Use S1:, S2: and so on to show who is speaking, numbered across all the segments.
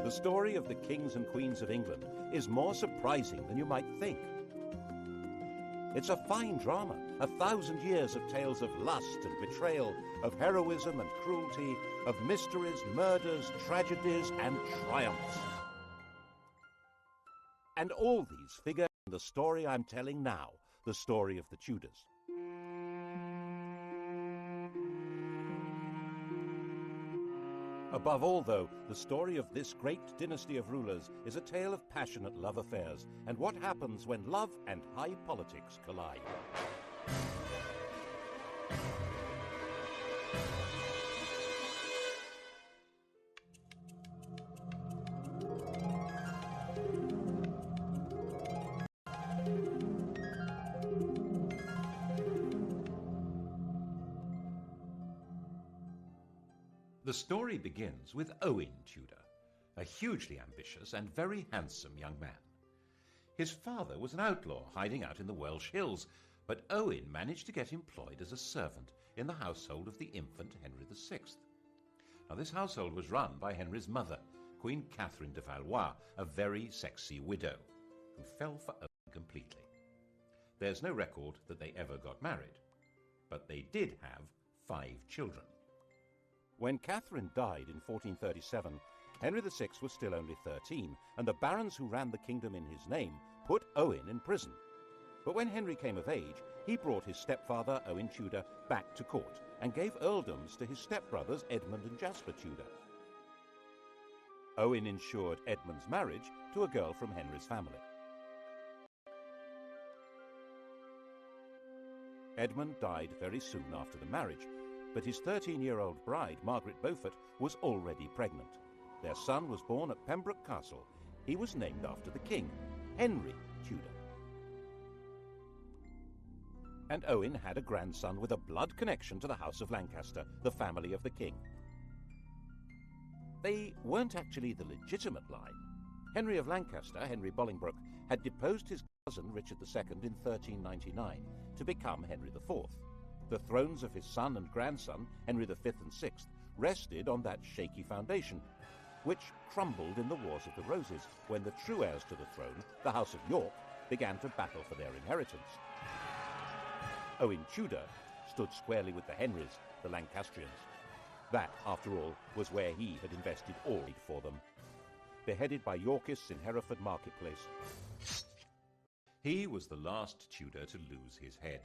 S1: The story of the kings and queens of England is more surprising than you might think. It's a fine drama, 1,000 years of tales of lust and betrayal, of heroism and cruelty, of mysteries, murders, tragedies, and triumphs. And all these figure in the story I'm telling now, the story of the Tudors. Above all, though, the story of this great dynasty of rulers is a tale of passionate love affairs and what happens when love and high politics collide. The story begins with Owen Tudor, a hugely ambitious and very handsome young man. His father was an outlaw hiding out in the Welsh hills, but Owen managed to get employed as a servant in the household of the infant Henry VI. Now, this household was run by Henry's mother, Queen Catherine de Valois, a very sexy widow, who fell for Owen completely. There's no record that they ever got married, but they did have 5 children. When Catherine died in 1437, Henry VI was still only 13, and the barons who ran the kingdom in his name put Owen in prison. But when Henry came of age, he brought his stepfather, Owen Tudor, back to court and gave earldoms to his stepbrothers Edmund and Jasper Tudor. Owen ensured Edmund's marriage to a girl from Henry's family. Edmund died very soon after the marriage, but his 13-year-old bride, Margaret Beaufort, was already pregnant. Their son was born at Pembroke Castle. He was named after the king, Henry Tudor. And Owen had a grandson with a blood connection to the House of Lancaster, the family of the king. They weren't actually the legitimate line. Henry of Lancaster, Henry Bolingbroke, had deposed his cousin Richard II in 1399 to become Henry IV. The thrones of his son and grandson, Henry V and VI, rested on that shaky foundation, which crumbled in the Wars of the Roses when the true heirs to the throne, the House of York, began to battle for their inheritance. Owen Tudor stood squarely with the Henrys, the Lancastrians. That, after all, was where he had invested all aid for them. Beheaded by Yorkists in Hereford Marketplace, he was the last Tudor to lose his head.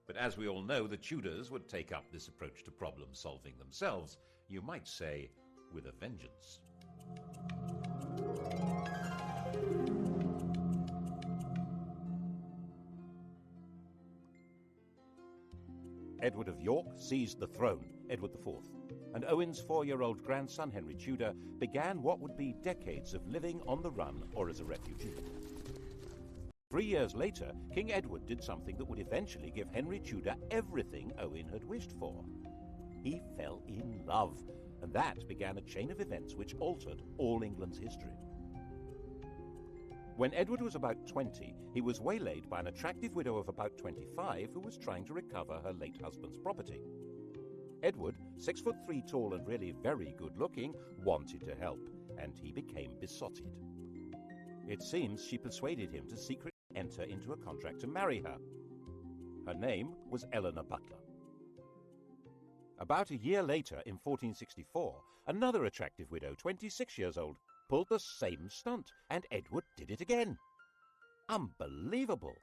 S1: But as we all know, the Tudors would take up this approach to problem solving themselves, you might say, with a vengeance. Edward of York seized the throne, Edward IV, and Owen's 4-year-old grandson, Henry Tudor, began what would be decades of living on the run or as a refugee. 3 years later, King Edward did something that would eventually give Henry Tudor everything Owen had wished for. He fell in love, and that began a chain of events which altered all England's history. When Edward was about 20, he was waylaid by an attractive widow of about 25 who was trying to recover her late husband's property. Edward, 6'3" tall and really very good-looking, wanted to help, and he became besotted. It seems she persuaded him to secretly enter into a contract to marry her. Her name was Eleanor Butler. About a year later, in 1464, another attractive widow, 26 years old, pulled the same stunt, and Edward did it again. Unbelievable!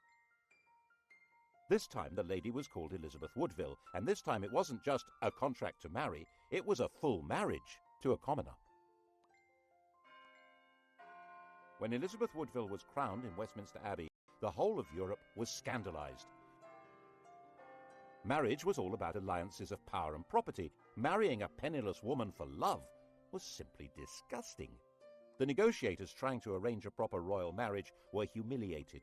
S1: This time the lady was called Elizabeth Woodville, and this time it wasn't just a contract to marry, it was a full marriage to a commoner. When Elizabeth Woodville was crowned in Westminster Abbey, the whole of Europe was scandalized. Marriage was all about alliances of power and property. Marrying a penniless woman for love was simply disgusting. The negotiators trying to arrange a proper royal marriage were humiliated.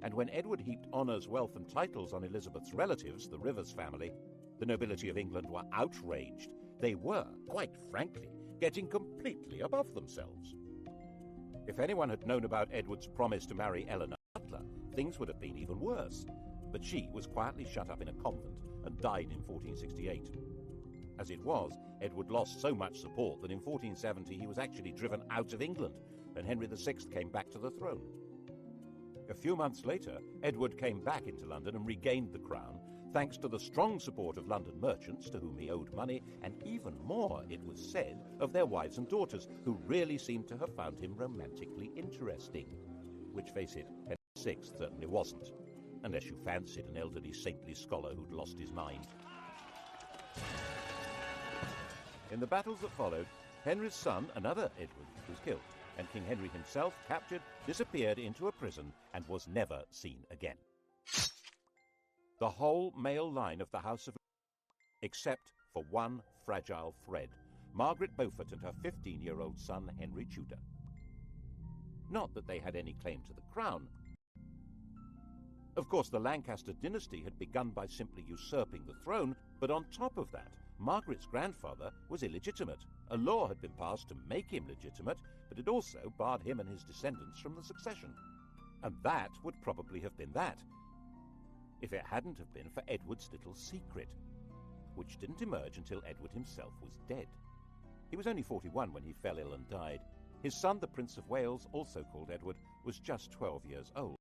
S1: And when Edward heaped honours, wealth and titles on Elizabeth's relatives, the Rivers family, the nobility of England were outraged. They were, quite frankly, getting completely above themselves. If anyone had known about Edward's promise to marry Eleanor Butler, things would have been even worse. But she was quietly shut up in a convent and died in 1468. As it was, Edward lost so much support that in 1470 he was actually driven out of England, and Henry VI came back to the throne. A few months later, Edward came back into London and regained the crown, thanks to the strong support of London merchants to whom he owed money, and even more, it was said, of their wives and daughters, who really seemed to have found him romantically interesting. Which, face it, Henry VI certainly wasn't, unless you fancied an elderly saintly scholar who'd lost his mind. In the battles that followed, Henry's son, another Edward, was killed, and King Henry himself, captured, disappeared into a prison and was never seen again. The whole male line of the House of, except for one fragile thread, Margaret Beaufort and her 15-year-old son Henry Tudor. Not that they had any claim to the crown. Of course, the Lancaster dynasty had begun by simply usurping the throne, but on top of that, Margaret's grandfather was illegitimate. A law had been passed to make him legitimate, but it also barred him and his descendants from the succession. And that would probably have been that, if it hadn't have been for Edward's little secret, which didn't emerge until Edward himself was dead. He was only 41 when he fell ill and died. His son, the Prince of Wales, also called Edward, was just 12 years old.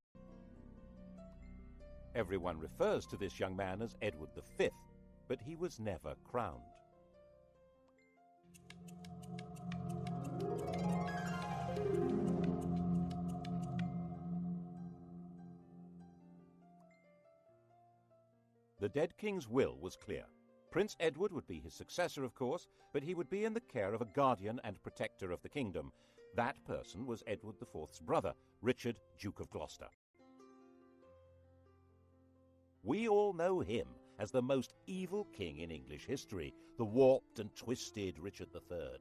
S1: Everyone refers to this young man as Edward V, but he was never crowned. The dead king's will was clear. Prince Edward would be his successor, of course, but he would be in the care of a guardian and protector of the kingdom. That person was Edward IV's brother, Richard, Duke of Gloucester. We all know him as the most evil king in English history, the warped and twisted Richard III.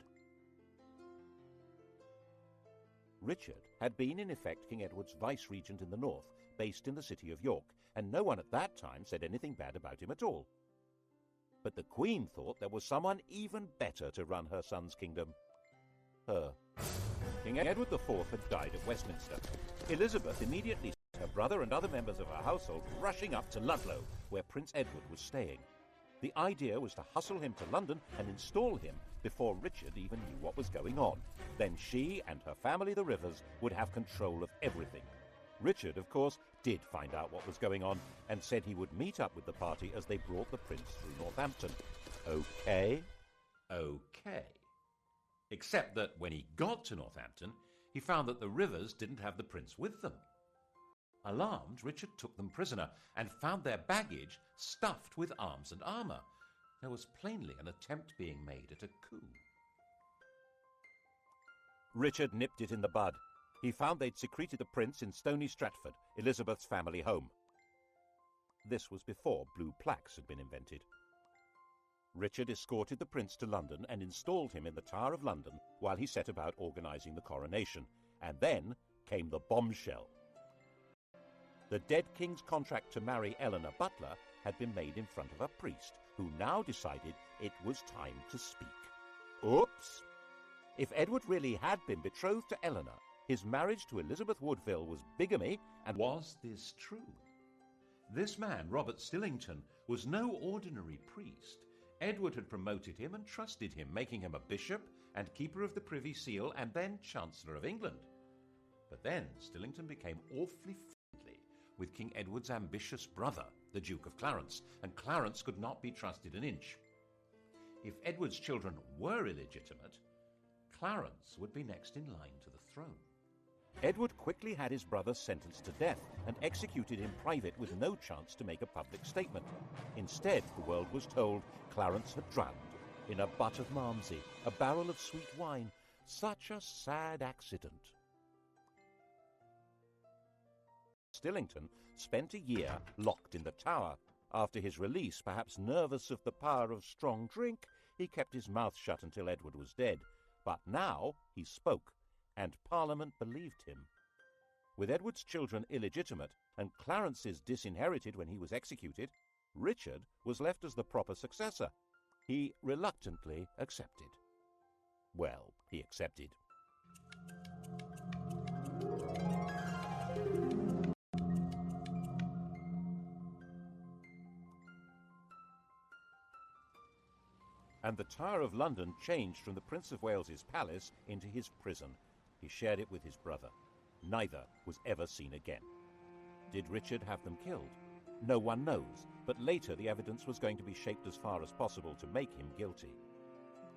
S1: Richard had been, in effect, King Edward's vice-regent in the north, based in the city of York, and no one at that time said anything bad about him at all. But the Queen thought there was someone even better to run her son's kingdom. Her. King Edward IV had died at Westminster. Elizabeth immediately sent her brother and other members of her household rushing up to Ludlow, where Prince Edward was staying. The idea was to hustle him to London and install him before Richard even knew what was going on. Then she and her family, the Rivers, would have control of everything. Richard, of course, did find out what was going on and said he would meet up with the party as they brought the prince through Northampton. Okay? Okay. Except that when he got to Northampton, he found that the Rivers didn't have the prince with them. Alarmed, Richard took them prisoner and found their baggage stuffed with arms and armour. There was plainly an attempt being made at a coup. Richard nipped it in the bud. He found they'd secreted the prince in Stony Stratford, Elizabeth's family home. This was before blue plaques had been invented. Richard escorted the prince to London and installed him in the Tower of London while he set about organising the coronation. And then came the bombshell. The dead king's contract to marry Eleanor Butler had been made in front of a priest, who now decided it was time to speak. Oops! If Edward really had been betrothed to Eleanor, his marriage to Elizabeth Woodville was bigamy, and was this true? This man, Robert Stillington, was no ordinary priest. Edward had promoted him and trusted him, making him a bishop and keeper of the Privy Seal and then Chancellor of England. But then Stillington became awfully friendly with King Edward's ambitious brother, the Duke of Clarence, and Clarence could not be trusted an inch. If Edward's children were illegitimate, Clarence would be next in line to the throne. Edward quickly had his brother sentenced to death and executed in private with no chance to make a public statement. Instead, the world was told Clarence had drowned in a butt of Malmsey, a barrel of sweet wine. Such a sad accident. Stillington spent a year locked in the Tower. After his release, perhaps nervous of the power of strong drink, he kept his mouth shut until Edward was dead. But now he spoke, and Parliament believed him. With Edward's children illegitimate and Clarence's disinherited when he was executed, Richard was left as the proper successor. He reluctantly accepted. Well, he accepted. And the Tower of London changed from the Prince of Wales's palace into his prison. He shared it with his brother. Neither was ever seen again. Did Richard have them killed? No one knows, but later the evidence was going to be shaped as far as possible to make him guilty.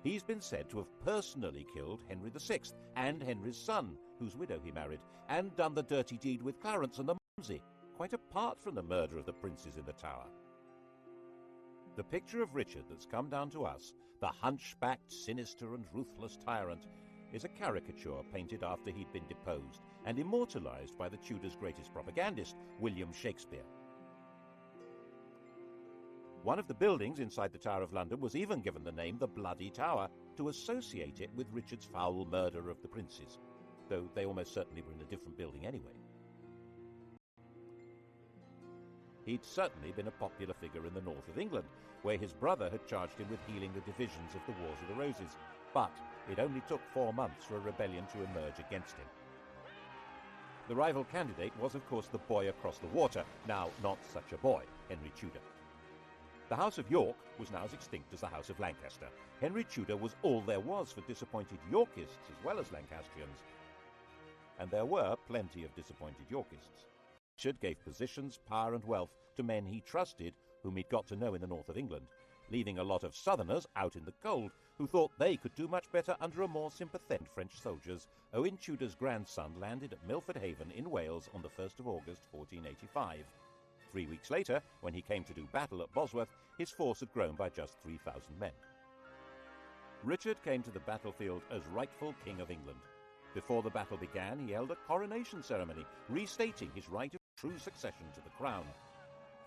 S1: He's been said to have personally killed Henry VI and Henry's son, whose widow he married, and done the dirty deed with Clarence and the Mumsy, quite apart from the murder of the princes in the Tower. The picture of Richard that's come down to us, the hunchbacked, sinister and ruthless tyrant, is a caricature painted after he'd been deposed and immortalised by the Tudors' greatest propagandist, William Shakespeare. One of the buildings inside the Tower of London was even given the name the Bloody Tower to associate it with Richard's foul murder of the princes, though they almost certainly were in a different building anyway. He'd certainly been a popular figure in the north of England, where his brother had charged him with healing the divisions of the Wars of the Roses, but it only took 4 months for a rebellion to emerge against him. The rival candidate was, of course, the boy across the water, now not such a boy, Henry Tudor. The House of York was now as extinct as the House of Lancaster. Henry Tudor was all there was for disappointed Yorkists as well as Lancastrians. And there were plenty of disappointed Yorkists. Richard gave positions, power and wealth to men he trusted, whom he'd got to know in the north of England, leaving a lot of southerners out in the cold who thought they could do much better under a more sympathetic French soldiers. Owen Tudor's grandson landed at Milford Haven in Wales on the 1st of August 1485. 3 weeks later, when he came to do battle at Bosworth, his force had grown by just 3,000 men. Richard came to the battlefield as rightful King of England. Before the battle began, he held a coronation ceremony, restating his right of true succession to the crown,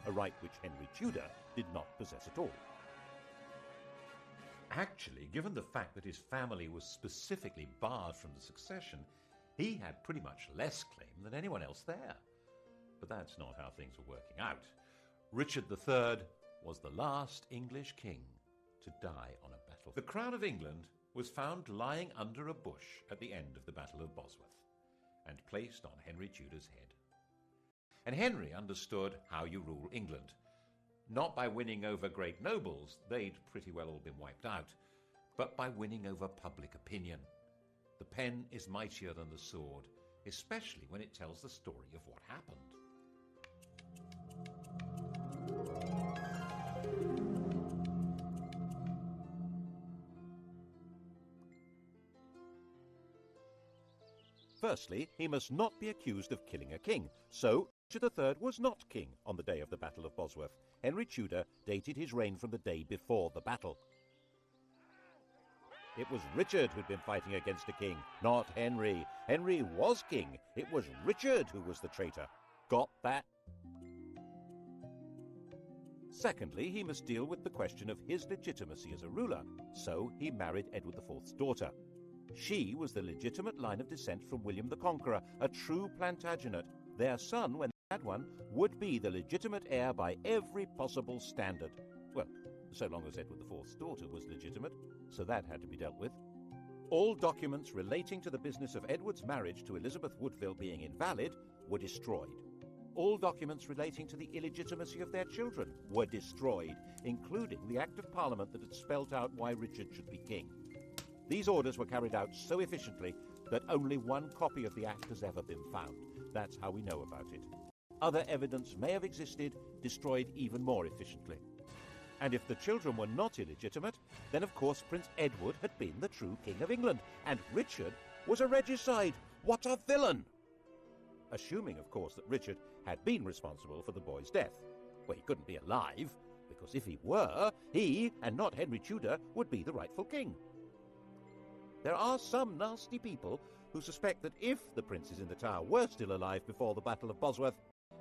S1: a right which Henry Tudor did not possess at all. Actually, given the fact that his family was specifically barred from the succession, he had pretty much less claim than anyone else there. But that's not how things were working out. Richard III was the last English king to die on a battlefield. The crown of England was found lying under a bush at the end of the Battle of Bosworth and placed on Henry Tudor's head. And Henry understood how you rule England. Not by winning over great nobles, they'd pretty well all been wiped out, but by winning over public opinion. The pen is mightier than the sword, especially when it tells the story of what happened. Firstly, he must not be accused of killing a king, so Richard III was not king on the day of the Battle of Bosworth. Henry Tudor dated his reign from the day before the battle. It was Richard who'd been fighting against a king, not Henry. Henry was king. It was Richard who was the traitor. Got that? Secondly, he must deal with the question of his legitimacy as a ruler, so he married Edward IV's daughter. She was the legitimate line of descent from William the Conqueror, a true Plantagenet. Their son, when they had one, would be the legitimate heir by every possible standard. Well, so long as Edward IV's daughter was legitimate, so that had to be dealt with. All documents relating to the business of Edward's marriage to Elizabeth Woodville being invalid were destroyed. All documents relating to the illegitimacy of their children were destroyed, including the Act of Parliament that had spelt out why Richard should be king. These orders were carried out so efficiently that only one copy of the Act has ever been found. That's how we know about it. Other evidence may have existed, destroyed even more efficiently. And if the children were not illegitimate, then of course Prince Edward had been the true King of England, and Richard was a regicide. What a villain! Assuming, of course, that Richard had been responsible for the boy's death. Well, he couldn't be alive, because if he were, he, and not Henry Tudor, would be the rightful king. There are some nasty people who suspect that if the princes in the Tower were still alive before the Battle of Bosworth,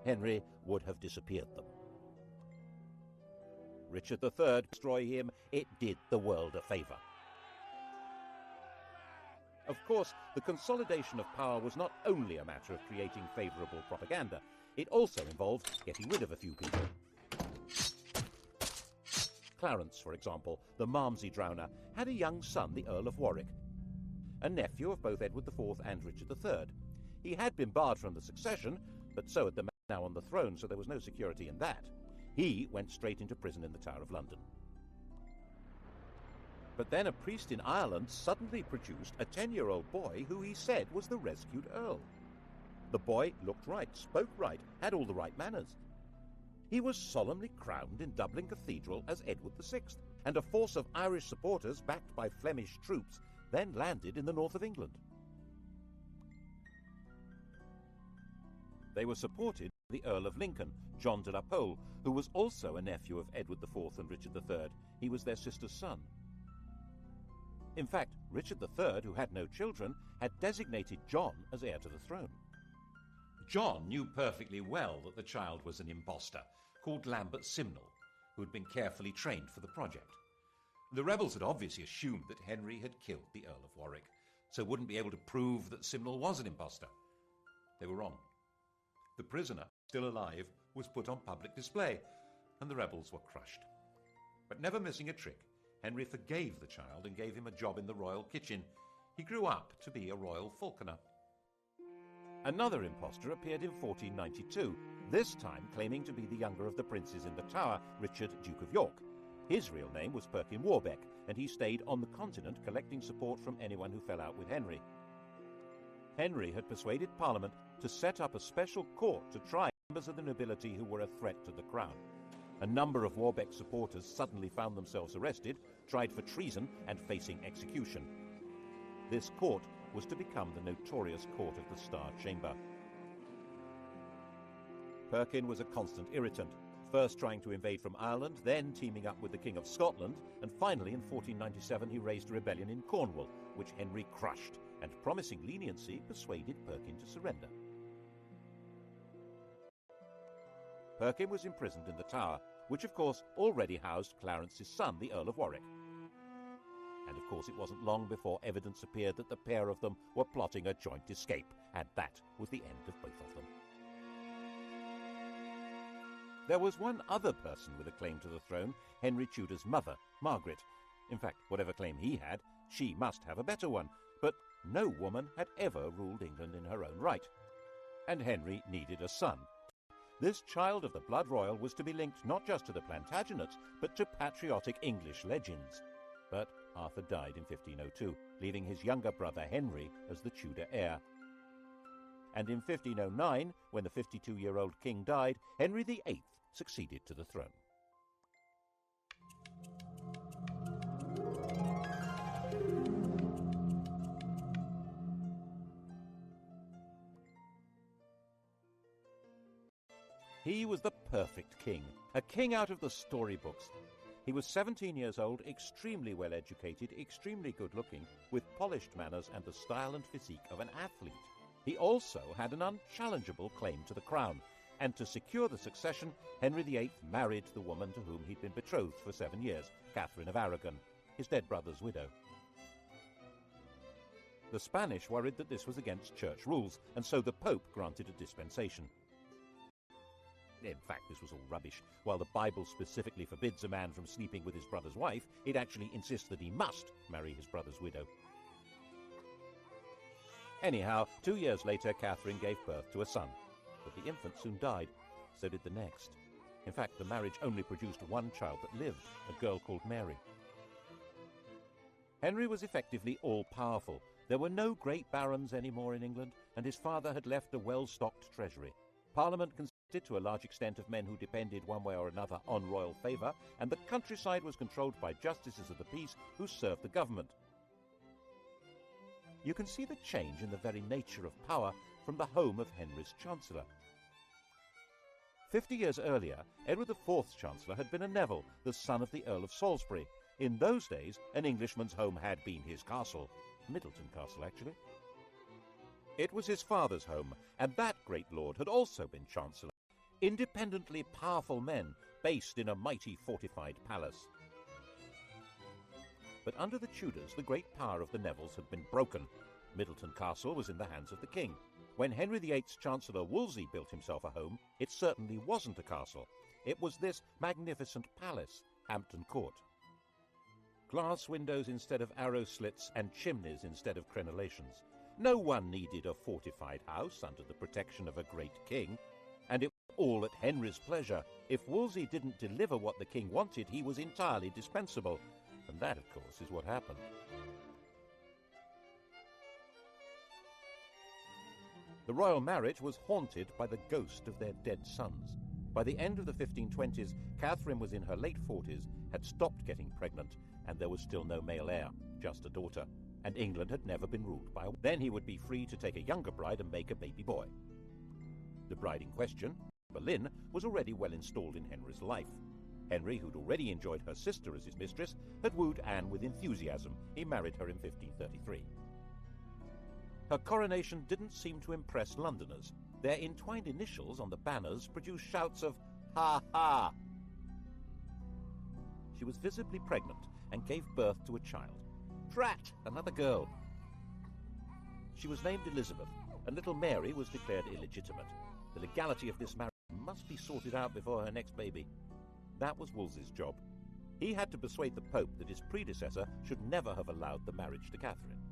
S1: Henry would have disappeared them. Richard III destroy him, it did the world a favour. Of course, the consolidation of power was not only a matter of creating favourable propaganda, it also involved getting rid of a few people. Clarence, for example, the Malmsey drowner, had a young son, the Earl of Warwick, a nephew of both Edward IV and Richard III. He had been barred from the succession, but so had the man now on the throne, so there was no security in that. He went straight into prison in the Tower of London.
S2: But then a priest in Ireland suddenly produced a 10-year-old boy who he said was the rescued Earl. The boy looked right, spoke right, had all the right manners. He was solemnly crowned in Dublin Cathedral as Edward VI, and a force of Irish supporters backed by Flemish troops then landed in the north of England. They were supported by the Earl of Lincoln, John de la Pole, who was also a nephew of Edward IV and Richard III. He was their sister's son. In fact, Richard III, who had no children, had designated John as heir to the throne.
S1: John knew perfectly well that the child was an impostor, called Lambert Simnel, who had been carefully trained for the project. The rebels had obviously assumed that Henry had killed the Earl of Warwick, so wouldn't be able to prove that Simnel was an impostor. They were wrong. The prisoner, still alive, was put on public display, and the rebels were crushed. But never missing a trick, Henry forgave the child and gave him a job in the royal kitchen. He grew up to be a royal falconer.
S2: Another impostor appeared in 1492, this time claiming to be the younger of the princes in the Tower, Richard, Duke of York. His real name was Perkin Warbeck, and he stayed on the continent collecting support from anyone who fell out with Henry. Henry had persuaded Parliament to set up a special court to try members of the nobility who were a threat to the crown. A number of Warbeck's supporters suddenly found themselves arrested, tried for treason, and facing execution. This court was to become the notorious Court of the Star Chamber. Perkin was a constant irritant, first trying to invade from Ireland, then teaming up with the King of Scotland, and finally in 1497 he raised a rebellion in Cornwall, which Henry crushed, and promising leniency persuaded Perkin to surrender. Perkin was imprisoned in the Tower, which of course already housed Clarence's son, the Earl of Warwick. And of course it wasn't long before evidence appeared that the pair of them were plotting a joint escape, and that was the end of both of them. There was one other person with a claim to the throne, Henry Tudor's mother, Margaret. In fact, whatever claim he had, she must have a better one, but no woman had ever ruled England in her own right. And Henry needed a son. This child of the blood royal was to be linked not just to the Plantagenets, but to patriotic English legends. But Arthur died in 1502, leaving his younger brother Henry as the Tudor heir. And in 1509, when the 52-year-old king died, Henry VIII succeeded to the throne. He was the perfect king, a king out of the storybooks. He was 17 years old, extremely well educated, extremely good looking, with polished manners and the style and physique of an athlete. He also had an unchallengeable claim to the crown, and to secure the succession, Henry VIII married the woman to whom he'd been betrothed for 7 years, Catherine of Aragon, his dead brother's widow. The Spanish worried that this was against church rules, and so the Pope granted a dispensation. In fact, this was all rubbish. While the Bible specifically forbids a man from sleeping with his brother's wife, it actually insists that he must marry his brother's widow. Anyhow, 2 years later, Catherine gave birth to a son, but the infant soon died. So did the next. In fact, the marriage only produced one child that lived, a girl called Mary. Henry was effectively all-powerful. There were no great barons anymore in England, and his father had left a well-stocked treasury. Parliament consisted to a large extent of men who depended one way or another on royal favour, and the countryside was controlled by justices of the peace who served the government. You can see the change in the very nature of power from the home of Henry's Chancellor. 50 years earlier, Edward IV's Chancellor had been a Neville, the son of the Earl of Salisbury. In those days, an Englishman's home had been his castle. Middleton Castle, actually. It was his father's home, and that great lord had also been Chancellor. Independently powerful men, based in a mighty fortified palace. But under the Tudors, the great power of the Nevilles had been broken. Middleton Castle was in the hands of the king. When Henry VIII's Chancellor Wolsey built himself a home, it certainly wasn't a castle. It was this magnificent palace, Hampton Court. Glass windows instead of arrow slits and chimneys instead of crenellations. No one needed a fortified house under the protection of a great king, and it was all at Henry's pleasure. If Wolsey didn't deliver what the king wanted, he was entirely dispensable. And that, of course, is what happened. The royal marriage was haunted by the ghost of their dead sons. By the end of the 1520s, Catherine was in her late 40s, had stopped getting pregnant, and there was still no male heir, just a daughter. And England had never been ruled by a... Then he would be free to take a younger bride and make a baby boy. The bride in question, Boleyn, was already well installed in Henry's life. Henry, who'd already enjoyed her sister as his mistress, had wooed Anne with enthusiasm. He married her in 1533. Her coronation didn't seem to impress Londoners. Their entwined initials on the banners produced shouts of, "Ha ha!" She was visibly pregnant and gave birth to a child. Drat! Another girl. She was named Elizabeth, and little Mary was declared illegitimate. The legality of this marriage must be sorted out before her next baby. That was Wolsey's job. He had to persuade the Pope that his predecessor should never have allowed the marriage to Catherine.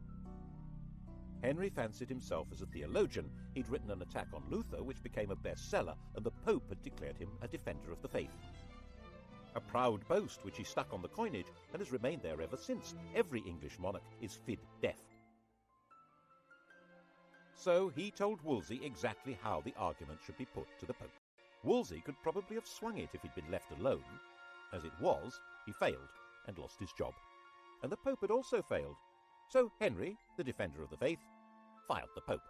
S2: Henry fancied himself as a theologian. He'd written an attack on Luther, which became a bestseller, and the Pope had declared him a defender of the faith. A proud boast which he stuck on the coinage and has remained there ever since. Every English monarch is fid deaf. So he told Wolsey exactly how the argument should be put to the Pope. Wolsey could probably have swung it if he'd been left alone. As it was, he failed and lost his job. And the Pope had also failed. So Henry, the defender of the faith, fired the Pope.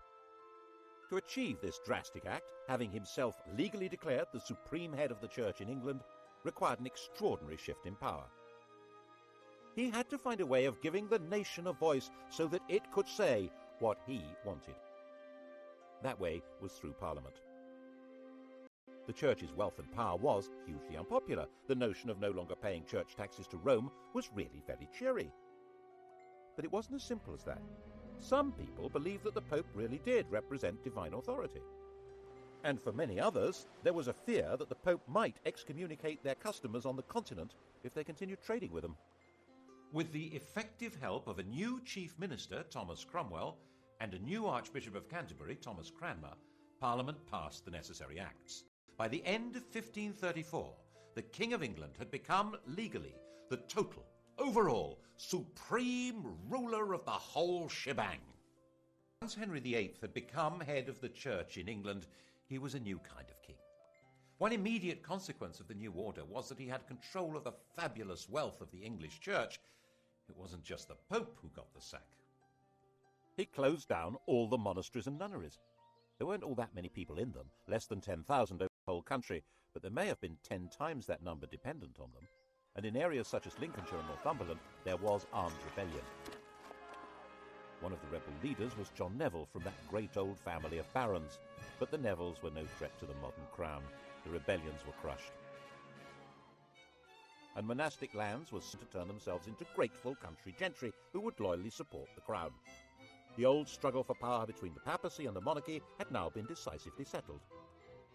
S2: To achieve this drastic act, having himself legally declared the supreme head of the Church in England, required an extraordinary shift in power. He had to find a way of giving the nation a voice so that it could say what he wanted. That way was through Parliament. The Church's wealth and power was hugely unpopular. The notion of no longer paying church taxes to Rome was really very cheery. But it wasn't as simple as that. Some people believed that the Pope really did represent divine authority. And for many others, there was a fear that the Pope might excommunicate their customers on the continent if they continued trading with them.
S1: With the effective help of a new chief minister, Thomas Cromwell, and a new Archbishop of Canterbury, Thomas Cranmer, Parliament passed the necessary acts. By the end of 1534, the King of England had become legally the total, overall, supreme ruler of the whole shebang. Once Henry VIII had become head of the Church in England, he was a new kind of king. One immediate consequence of the new order was that he had control of the fabulous wealth of the English Church. It wasn't just the Pope who got the sack.
S2: He closed down all the monasteries and nunneries. There weren't all that many people in them, less than 10,000 over the whole country, but there may have been 10 times that number dependent on them. And in areas such as Lincolnshire and Northumberland, there was armed rebellion. One of the rebel leaders was John Neville from that great old family of barons, but the Nevilles were no threat to the modern crown. The rebellions were crushed. And monastic lands were to turn themselves into grateful country gentry who would loyally support the crown. The old struggle for power between the papacy and the monarchy had now been decisively settled.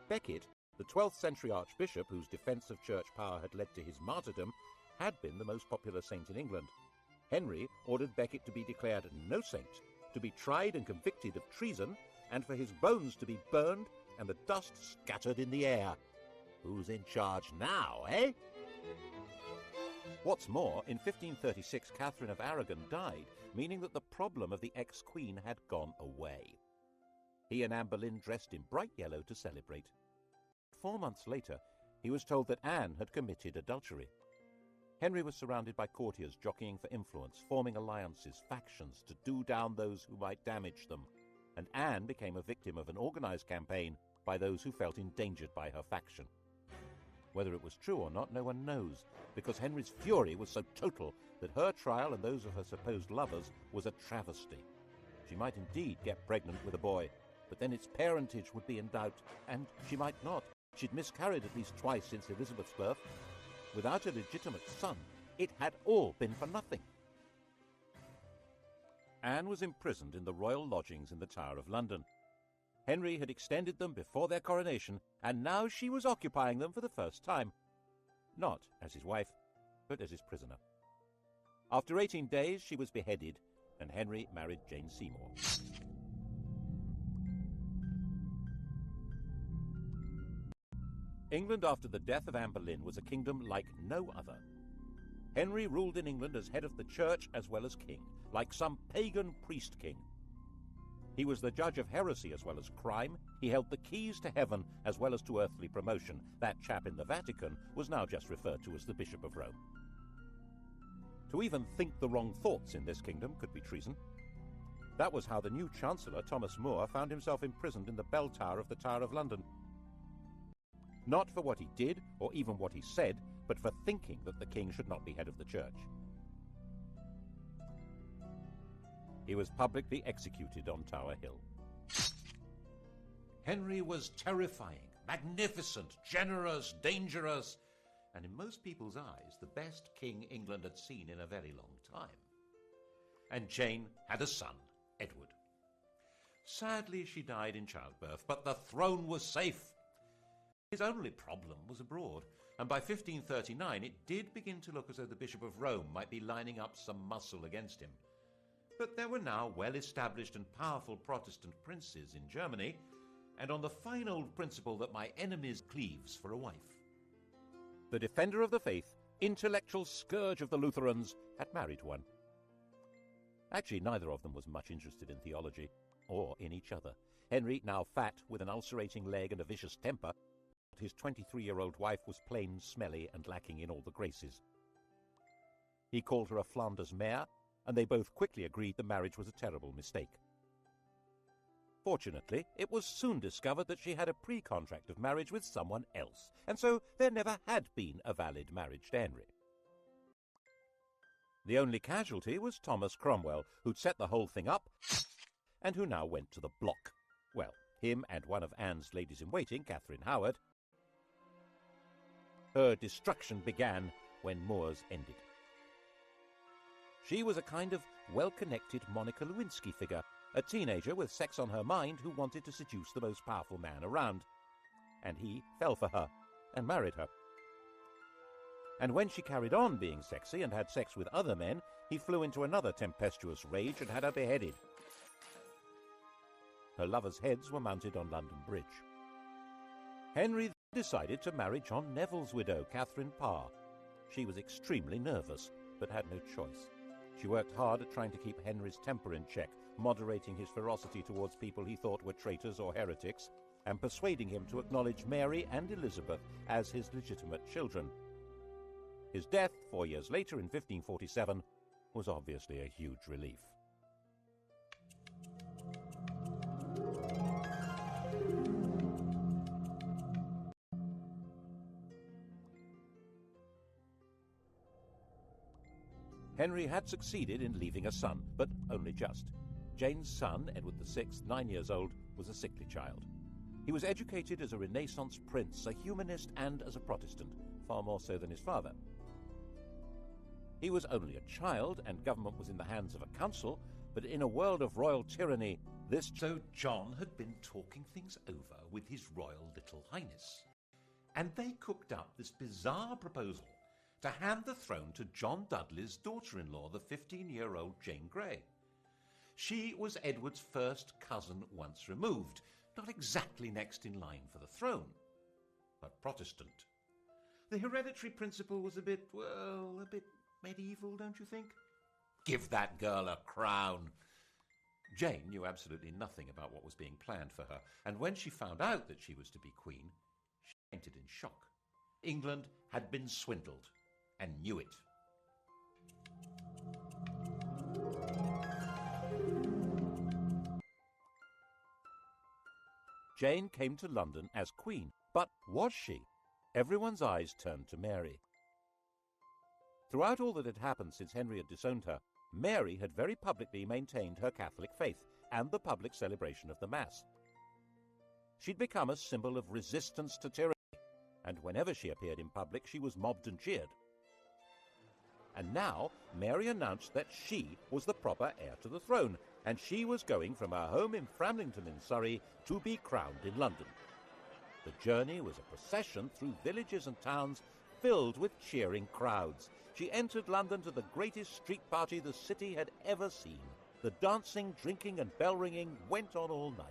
S2: Becket, the 12th century archbishop whose defence of church power had led to his martyrdom, had been the most popular saint in England. Henry ordered Becket to be declared no saint, to be tried and convicted of treason, and for his bones to be burned and the dust scattered in the air. Who's in charge now, eh? What's more, in 1536 Catherine of Aragon died, meaning that the problem of the ex-queen had gone away. He and Anne Boleyn dressed in bright yellow to celebrate. 4 months later, he was told that Anne had committed adultery. Henry was surrounded by courtiers jockeying for influence, forming alliances, factions, to do down those who might damage them. And Anne became a victim of an organised campaign by those who felt endangered by her faction. Whether it was true or not, no one knows, because Henry's fury was so total that her trial and those of her supposed lovers was a travesty. She might indeed get pregnant with a boy, but then its parentage would be in doubt, and she might not. She'd miscarried at least twice since Elizabeth's birth. Without a legitimate son, it had all been for nothing. Anne was imprisoned in the royal lodgings in the Tower of London. Henry had extended them before their coronation, and now she was occupying them for the first time. Not as his wife, but as his prisoner. After 18 days, she was beheaded, and Henry married Jane Seymour. England after the death of Anne Boleyn was a kingdom like no other. Henry ruled in England as head of the church as well as king, like some pagan priest-king. He was the judge of heresy as well as crime. He held the keys to heaven as well as to earthly promotion. That chap in the Vatican was now just referred to as the Bishop of Rome. To even think the wrong thoughts in this kingdom could be treason. That was how the new Chancellor, Thomas More, found himself imprisoned in the bell tower of the Tower of London. Not for what he did or even what he said, but for thinking that the king should not be head of the church. He was publicly executed on Tower Hill.
S1: Henry was terrifying, magnificent, generous, dangerous, and in most people's eyes, the best king England had seen in a very long time. And Jane had a son, Edward. Sadly, she died in childbirth, but the throne was safe. His only problem was abroad, and by 1539 it did begin to look as though the Bishop of Rome might be lining up some muscle against him. But there were now well-established and powerful Protestant princes in Germany, and on the fine old principle that my enemy's cleaves for a wife.
S2: The defender of the faith, intellectual scourge of the Lutherans, had married one. Actually, neither of them was much interested in theology, or in each other. Henry, now fat, with an ulcerating leg and a vicious temper, his 23-year-old wife was plain, smelly, and lacking in all the graces. He called her a Flanders mare, and they both quickly agreed the marriage was a terrible mistake. Fortunately, it was soon discovered that she had a pre-contract of marriage with someone else, and so there never had been a valid marriage to Henry. The only casualty was Thomas Cromwell, who'd set the whole thing up, and who now went to the block. Well, him and one of Anne's ladies-in-waiting, Catherine Howard. Her destruction began when More's ended. She was a kind of well-connected Monica Lewinsky figure, a teenager with sex on her mind who wanted to seduce the most powerful man around. And he fell for her and married her. And when she carried on being sexy and had sex with other men, he flew into another tempestuous rage and had her beheaded. Her lovers' heads were mounted on London Bridge. Henry decided to marry John Neville's widow, Catherine Parr. She was extremely nervous, but had no choice. She worked hard at trying to keep Henry's temper in check, moderating his ferocity towards people he thought were traitors or heretics, and persuading him to acknowledge Mary and Elizabeth as his legitimate children. His death, 4 years later in 1547, was obviously a huge relief. Henry had succeeded in leaving a son, but only just. Jane's son, Edward VI, 9 years old, was a sickly child. He was educated as a Renaissance prince, a humanist, and as a Protestant, far more so than his father. He was only a child, and government was in the hands of a council, but in a world of royal tyranny,
S1: So John had been talking things over with His Royal Little Highness, and they cooked up this bizarre proposal to hand the throne to John Dudley's daughter-in-law, the 15-year-old Jane Grey. She was Edward's first cousin once removed, not exactly next in line for the throne, but Protestant. The hereditary principle was a bit medieval, don't you think? Give that girl a crown. Jane knew absolutely nothing about what was being planned for her, and when she found out that she was to be queen, she fainted in shock. England had been swindled, and knew it.
S2: Jane came to London as queen. But was she? Everyone's eyes turned to Mary. Throughout all that had happened since Henry had disowned her, Mary had very publicly maintained her Catholic faith and the public celebration of the Mass. She'd become a symbol of resistance to tyranny, and whenever she appeared in public, she was mobbed and cheered. And now Mary announced that she was the proper heir to the throne, and she was going from her home in Framlington in Surrey to be crowned in London. The journey was a procession through villages and towns filled with cheering crowds. She entered London to the greatest street party the city had ever seen. The dancing, drinking and bell-ringing went on all night.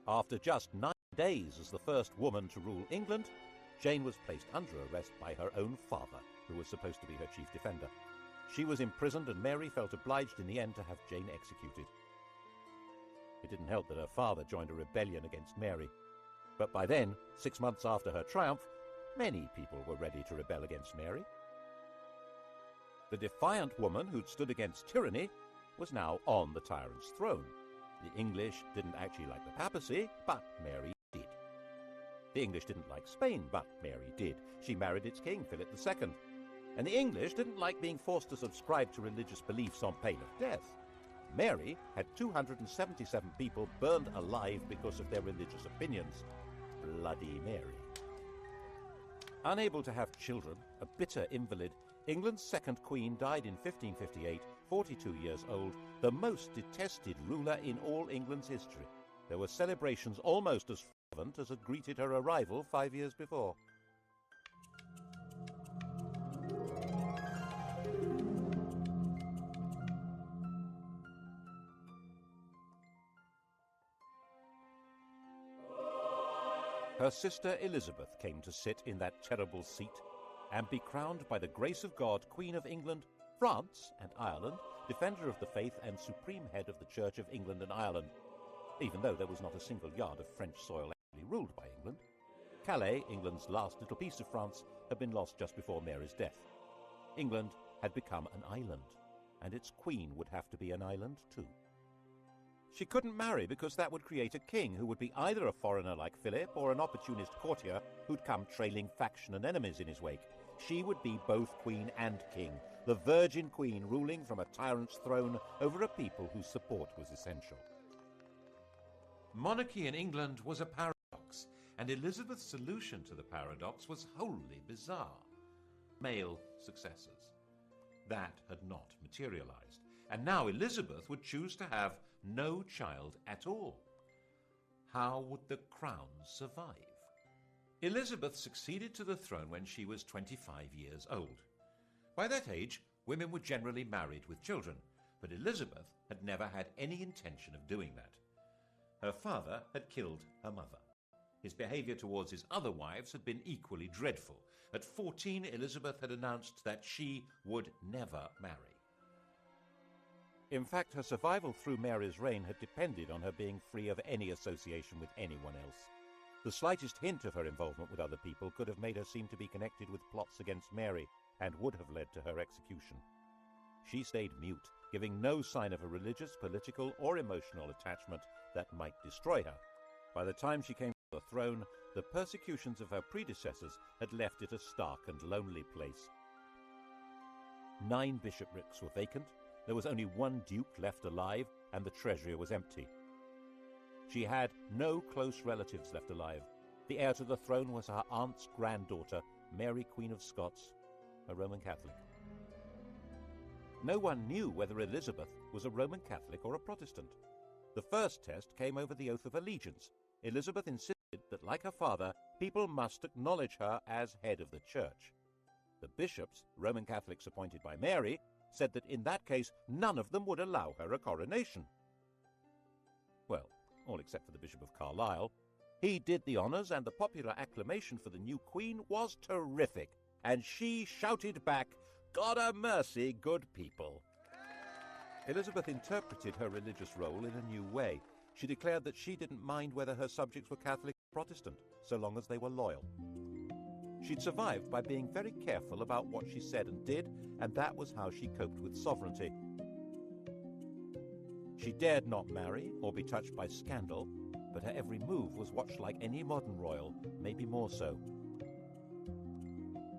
S2: After just 9 days as the first woman to rule England, Jane was placed under arrest by her own father, who was supposed to be her chief defender. She was imprisoned, and Mary felt obliged in the end to have Jane executed. It didn't help that her father joined a rebellion against Mary. But by then, 6 months after her triumph, many people were ready to rebel against Mary. The defiant woman who'd stood against tyranny was now on the tyrant's throne. The English didn't actually like the papacy, but Mary did. The English didn't like Spain, but Mary did. She married its king, Philip II. And the English didn't like being forced to subscribe to religious beliefs on pain of death. Mary had 277 people burned alive because of their religious opinions. Bloody Mary. Unable to have children, a bitter invalid, England's second queen died in 1558, 42 years old, the most detested ruler in all England's history. There were celebrations almost as fervent as had greeted her arrival 5 years before. Her sister Elizabeth came to sit in that terrible seat and be crowned by the grace of God Queen of England, France and Ireland, defender of the faith and supreme head of the Church of England and Ireland, even though there was not a single yard of French soil actually ruled by England. Calais, England's last little piece of France, had been lost just before Mary's death. England had become an island, and its queen would have to be an island too. She couldn't marry because that would create a king who would be either a foreigner like Philip or an opportunist courtier who'd come trailing faction and enemies in his wake. She would be both queen and king, the virgin queen ruling from a tyrant's throne over a people whose support was essential.
S1: Monarchy in England was a paradox, and Elizabeth's solution to the paradox was wholly bizarre. Male successors. That had not materialized, and now Elizabeth would choose to have no child at all. How would the crown survive? Elizabeth succeeded to the throne when she was 25 years old. By that age, women were generally married with children, but Elizabeth had never had any intention of doing that. Her father had killed her mother. His behavior towards his other wives had been equally dreadful. At 14, Elizabeth had announced that she would never marry.
S2: In fact, her survival through Mary's reign had depended on her being free of any association with anyone else. The slightest hint of her involvement with other people could have made her seem to be connected with plots against Mary and would have led to her execution. She stayed mute, giving no sign of a religious, political, or emotional attachment that might destroy her. By the time she came to the throne, the persecutions of her predecessors had left it a stark and lonely place. 9 bishoprics were vacant. There was only 1 duke left alive, and the treasury was empty. She had no close relatives left alive. The heir to the throne was her aunt's granddaughter, Mary, Queen of Scots, a Roman Catholic. No one knew whether Elizabeth was a Roman Catholic or a Protestant. The first test came over the oath of allegiance. Elizabeth insisted that, like her father, people must acknowledge her as head of the church. The bishops, Roman Catholics appointed by Mary, said that in that case none of them would allow her a coronation. Well, all except for the Bishop of Carlisle. He did the honours, and the popular acclamation for the new queen was terrific, and she shouted back, "God a mercy, good people." Elizabeth interpreted her religious role in a new way. She declared that she didn't mind whether her subjects were Catholic or Protestant, so long as they were loyal. She'd survived by being very careful about what she said and did, and that was how she coped with sovereignty. She dared not marry or be touched by scandal, but her every move was watched like any modern royal, maybe more so.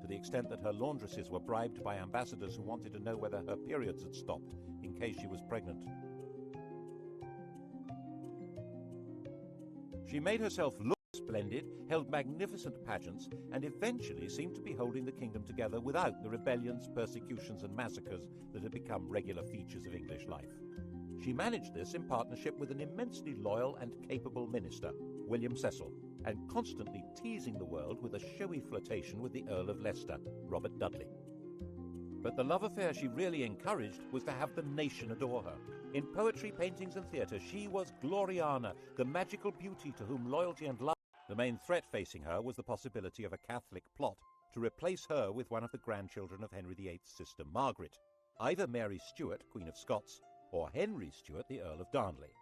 S2: To the extent that her laundresses were bribed by ambassadors who wanted to know whether her periods had stopped in case she was pregnant. She made herself look splendid, held magnificent pageants, and eventually seemed to be holding the kingdom together without the rebellions, persecutions, and massacres that had become regular features of English life. She managed this in partnership with an immensely loyal and capable minister, William Cecil, and constantly teasing the world with a showy flirtation with the Earl of Leicester, Robert Dudley. But the love affair she really encouraged was to have the nation adore her. In poetry, paintings, and theatre, she was Gloriana, the magical beauty to whom loyalty and love The main threat facing her was the possibility of a Catholic plot to replace her with one of the grandchildren of Henry VIII's sister Margaret, either Mary Stuart, Queen of Scots, or Henry Stuart, the Earl of Darnley.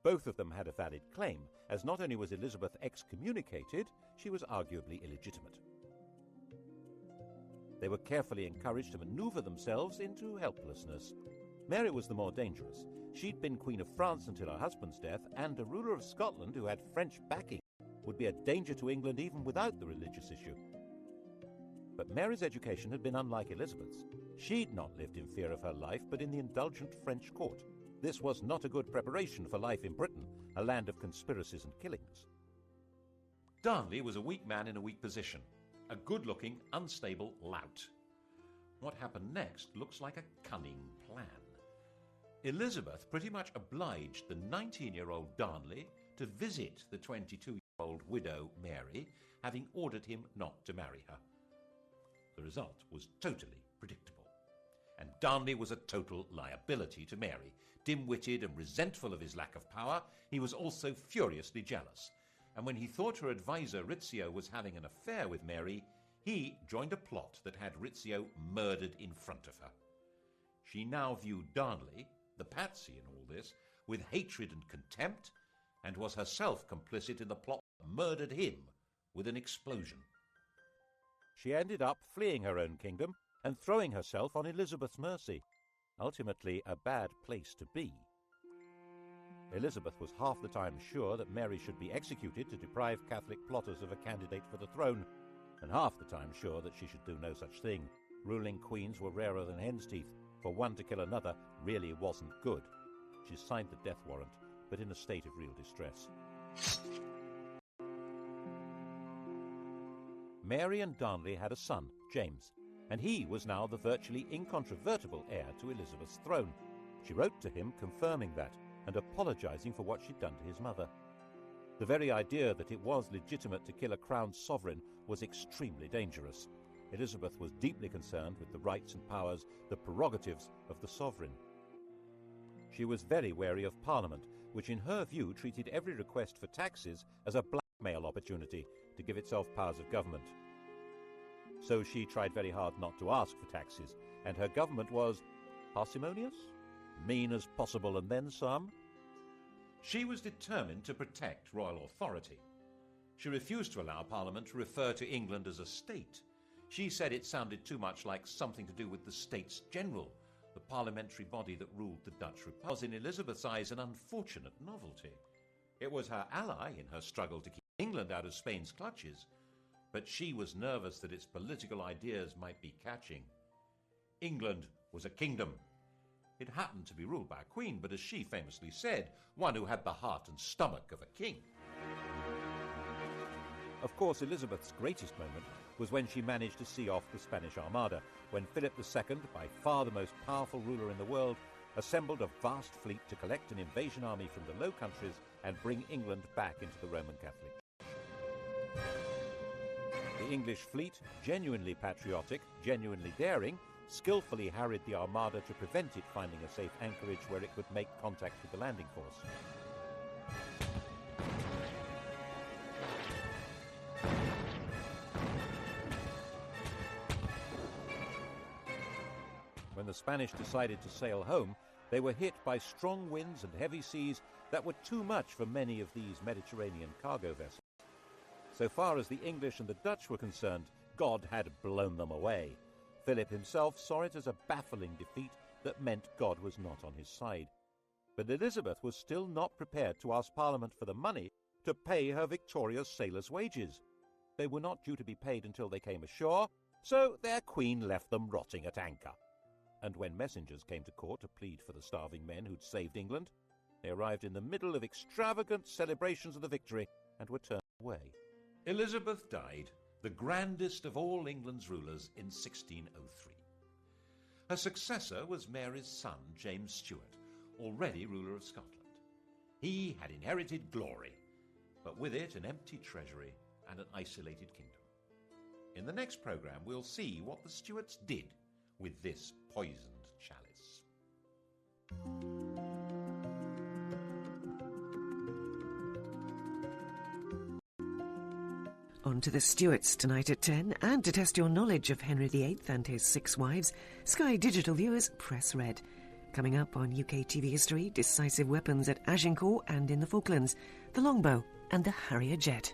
S2: Both of them had a valid claim, as not only was Elizabeth excommunicated, she was arguably illegitimate. They were carefully encouraged to maneuver themselves into helplessness. Mary was the more dangerous. She'd been Queen of France until her husband's death, and a ruler of Scotland who had French backing would be a danger to England even without the religious issue. But Mary's education had been unlike Elizabeth's. She'd not lived in fear of her life, but in the indulgent French court. This was not a good preparation for life in Britain, a land of conspiracies and killings.
S1: Darnley was a weak man in a weak position, a good-looking, unstable lout. What happened next looks like a cunning plan. Elizabeth pretty much obliged the 19-year-old Darnley to visit the 22-year-old widow Mary, having ordered him not to marry her. The result was totally predictable. And Darnley was a total liability to Mary. Dim-witted and resentful of his lack of power, he was also furiously jealous. And when he thought her advisor Rizzio was having an affair with Mary, he joined a plot that had Rizzio murdered in front of her. She now viewed Darnley, the patsy in all this, with hatred and contempt, and was herself complicit in the plot that murdered him with an explosion.
S2: She ended up fleeing her own kingdom and throwing herself on Elizabeth's mercy. Ultimately, a bad place to be. Elizabeth was half the time sure that Mary should be executed to deprive Catholic plotters of a candidate for the throne, and half the time sure that she should do no such thing. Ruling queens were rarer than hen's teeth. For one to kill another really wasn't good. She signed the death warrant, but in a state of real distress. Mary and Darnley had a son, James, and he was now the virtually incontrovertible heir to Elizabeth's throne. She wrote to him confirming that and apologizing for what she'd done to his mother. The very idea that it was legitimate to kill a crowned sovereign was extremely dangerous. Elizabeth was deeply concerned with the rights and powers, the prerogatives of the sovereign. She was very wary of Parliament, which in her view treated every request for taxes as a blackmail opportunity to give itself powers of government. So she tried very hard not to ask for taxes, and her government was parsimonious, mean as possible, and then some.
S1: She was determined to protect royal authority. She refused to allow Parliament to refer to England as a state. She said it sounded too much like something to do with the States General, the parliamentary body that ruled the Dutch Republic. Was in Elizabeth's eyes an unfortunate novelty. It was her ally in her struggle to keep England out of Spain's clutches, but she was nervous that its political ideas might be catching. England was a kingdom. It happened to be ruled by a queen, but as she famously said, one who had the heart and stomach of a king.
S2: Of course, Elizabeth's greatest moment was when she managed to see off the Spanish Armada, when Philip II, by far the most powerful ruler in the world, assembled a vast fleet to collect an invasion army from the Low Countries and bring England back into the Roman Catholic Church. The English fleet, genuinely patriotic, genuinely daring, skillfully harried the Armada to prevent it finding a safe anchorage where it could make contact with the landing force. When the Spanish decided to sail home, they were hit by strong winds and heavy seas that were too much for many of these Mediterranean cargo vessels. So far as the English and the Dutch were concerned, God had blown them away. Philip himself saw it as a baffling defeat that meant God was not on his side. But Elizabeth was still not prepared to ask Parliament for the money to pay her victorious sailors' wages. They were not due to be paid until they came ashore, so their queen left them rotting at anchor. And when messengers came to court to plead for the starving men who'd saved England, they arrived in the middle of extravagant celebrations of the victory and were turned away.
S1: Elizabeth died, the grandest of all England's rulers, in 1603. Her successor was Mary's son, James Stuart, already ruler of Scotland. He had inherited glory, but with it an empty treasury and an isolated kingdom. In the next programme, we'll see what the Stuarts did with this poisoned chalice.
S3: On to the Stuarts tonight at 10, and to test your knowledge of Henry VIII and his 6 wives, Sky Digital viewers press red. Coming up on UK TV history, decisive weapons at Agincourt and in the Falklands, the longbow and the Harrier jet.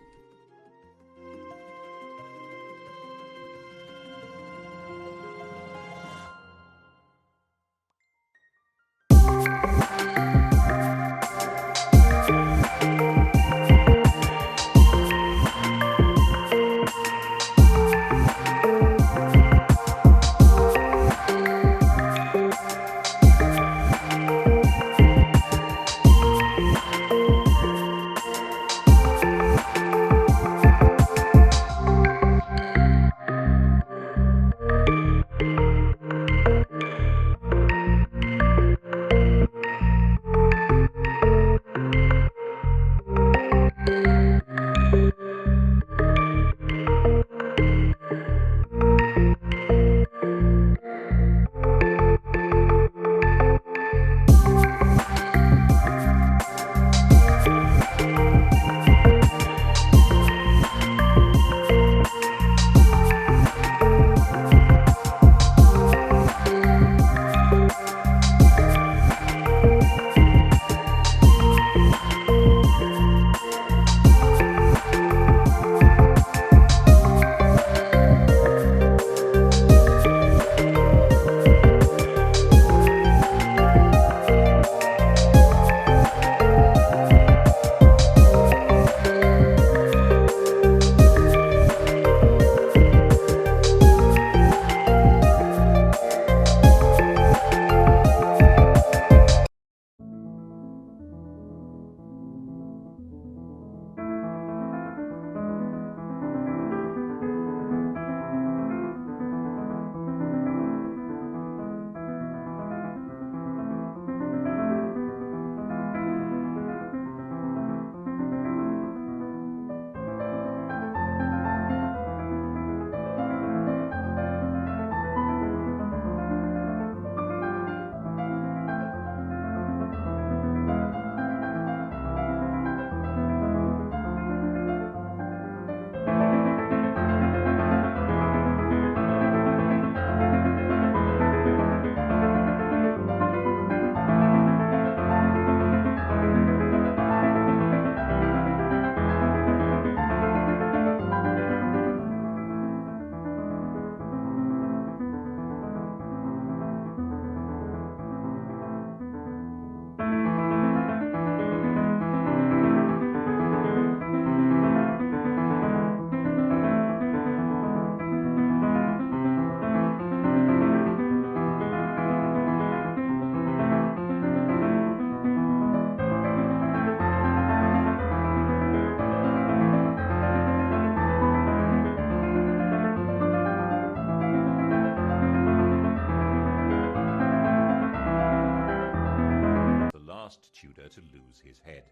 S1: Tudor to lose his head.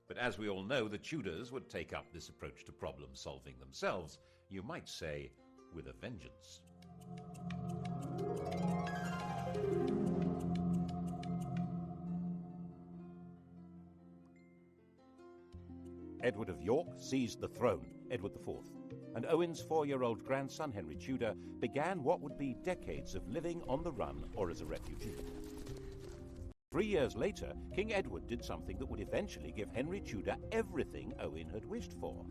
S1: But as we all know, the Tudors would take up this approach to problem solving themselves, you might say, with a vengeance.
S2: Edward of York seized the throne, Edward IV, and Owen's 4-year-old grandson, Henry Tudor, began what would be decades of living on the run or as a refugee. 3 years later, King Edward did something that would eventually give Henry Tudor everything Owen had wished for.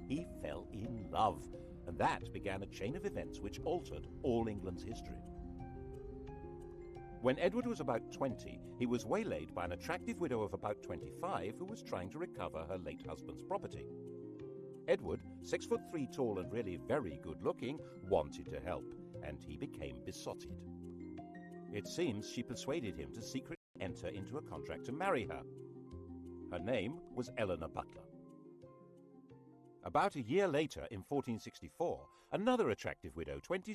S2: He fell in love, and that began a chain of events which altered all England's history. When Edward was about 20, he was waylaid by an attractive widow of about 25 who was trying to recover her late husband's property. Edward, 6'3" tall and really very good-looking, wanted to help, and he became besotted. It seems she persuaded him to secretly enter into a contract to marry her. Her name was Eleanor Butler. About a year later, in 1464, another attractive widow, 26